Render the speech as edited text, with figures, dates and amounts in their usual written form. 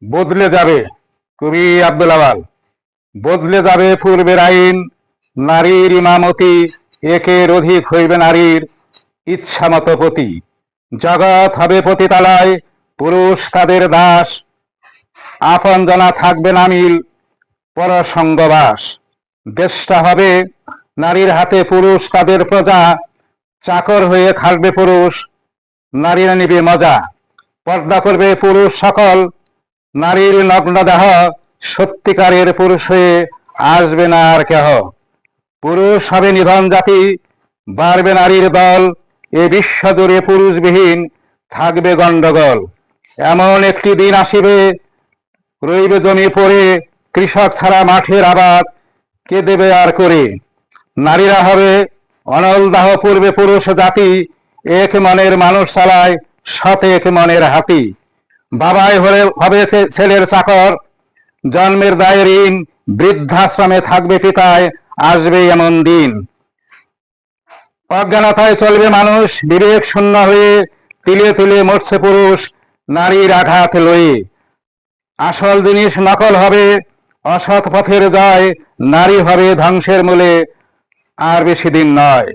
বদলে যাবে, কবি আব্দুল আওয়াল। বদলে যাবে পূর্বের আইন, নারীর ইমামতি একের অধিক হইবে নারীর ইচ্ছামত পতি। জগৎ হবে পতিতালয়, পুরুষ তাদের দাস, আপন জানা থাকবে না মিল, পরসঙ্গবাস। দেশটা হবে নারীর হাতে, পুরুষ তাদের প্রজা, চাকর হয়ে খাটবে পুরুষ, নারীরা নিবে মজা। পর্দা করবে পুরুষ সকল, নারীর নগ্ন দেহ, সত্যিকারের পুরুষ হয়ে আসবে না আর কেহ। পুরুষ হবে নিধন জাতি, বাড়বে নারীর দল, এ বিশ্ব জুড়ে পুরুষবিহীন থাকবে গণ্ডগোল। এমন একটি দিন আসিবে, রইবে জমি পড়ে, কৃষক ছাড়া মাঠের আবাদ কে দেবে আর করে। নারীরা হবে অনলদাহ, পূর্বে পুরুষ জাতি, এক মনের মানুষ চালায় সৎ এক মনের হাতি। বাবাই হবে ছেলের চাকর, জন্মের দায় ঋণ, বৃদ্ধাশ্রমে থাকবে পিতায়, আসবে এমন দিন। অজ্ঞানতায় চলবে মানুষ, বিবেক শূন্য হয়ে, তিলে তিলে মরছে পুরুষ নারীর আঘাত লয়ে। আসল জিনিস নকল হবে, অসৎ পথের জয়, নারী হবে ধ্বংসের মূলে, আর বেশি দিন নয়।